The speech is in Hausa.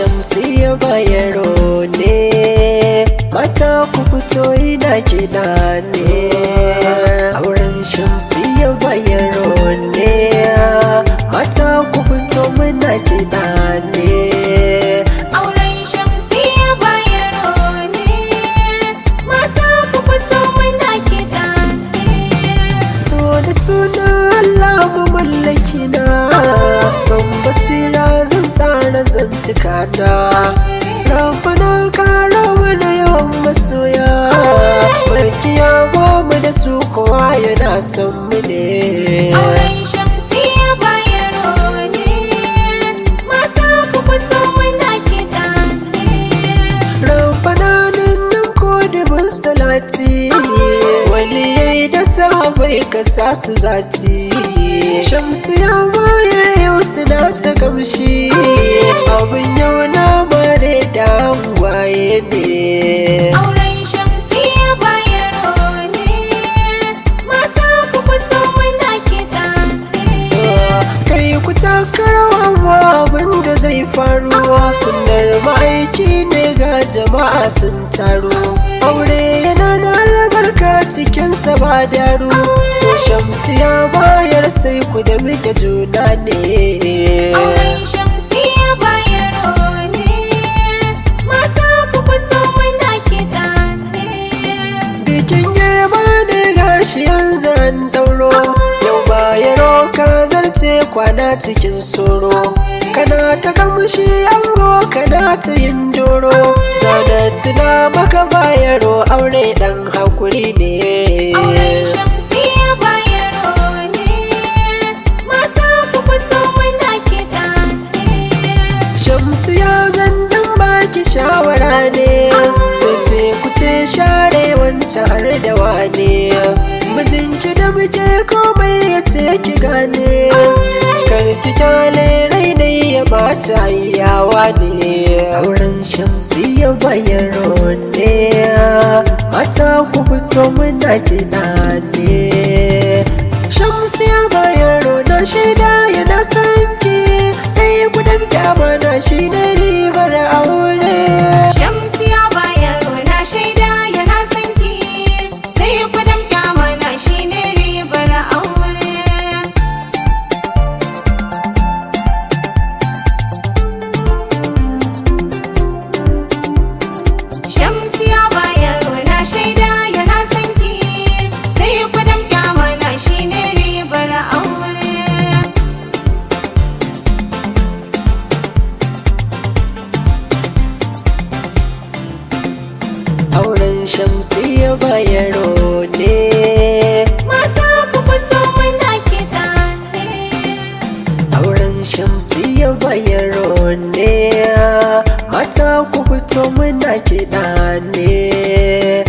Shamsiyya Bayero ne, mata ku fito ina kiɗa ne. Auren Shamsiyya Bayero ne, mata ku fito muna kiɗa ne. Auren Shamsiyya Bayero ne, mata ku fito muna kiɗa ne. To da sunan Allah mu mallaki na, ban basira zan tsara zantuka na. Rabbana kara mana yawan masoya, makiya mu da su kowa yana son mu ne. Auren Shamsiyya Bayero ne, mata ku fito muna kiɗa ne. Rabbana nan ko dubin salati, wani yayi da sahabai ka sa su zati. Shamsiyya Bayero yau suna ta kamshi, abin yau na mare da angwaye ne. Auren Shamsiyya Bayero ne, mata ku fito muna kiɗa ne. Kai ku taka rawa ma abin da zai faru, sunnar ma'aiki ne ga jama'a sun taro. Aure yana da albarka cikinsa ba daru, Shamsiyya Bayero sai ku da muke juna ne. Auren Shamsiyya Bayero ne, mata ku fito muna kiɗa ne. Bikin girma ne gashi yanzu an dauro, yau Bayero ka zarce kwana cikin soro. Kana ta kamshi ango kana ta yin doro, zana tuna maka Bayero aure dan hakuri ne. Auren Shamsiyya Bayero ne, mata ku fito muna kiɗa ne. Shamsiyya zan dan baki shawara ne, ce ku ce share wancan har da wane. Mijinki da muke komai ya ce ki gane, kar ki kyale rainai ya bata yawa ne. Auren Shamsiyya Bayero ne, mata ku fito muna kiɗa ne. Shamsiyya Bayero na shaida yana sanki, sai ku damke amana shi ne ribar aure. Shamsiyya Bayero na shaida yana son ki, sai ku damƙe amana shine ribar aure. Shamsiyya Bayero na shaida yana son ki, sai ku damƙe amana shine ribar aure. Auren Shamsiyya Bayero ne, Mata ku fito muna kiɗa ne. auren Shamsiyya Bayero ne, mata ku fito muna kiɗa ne.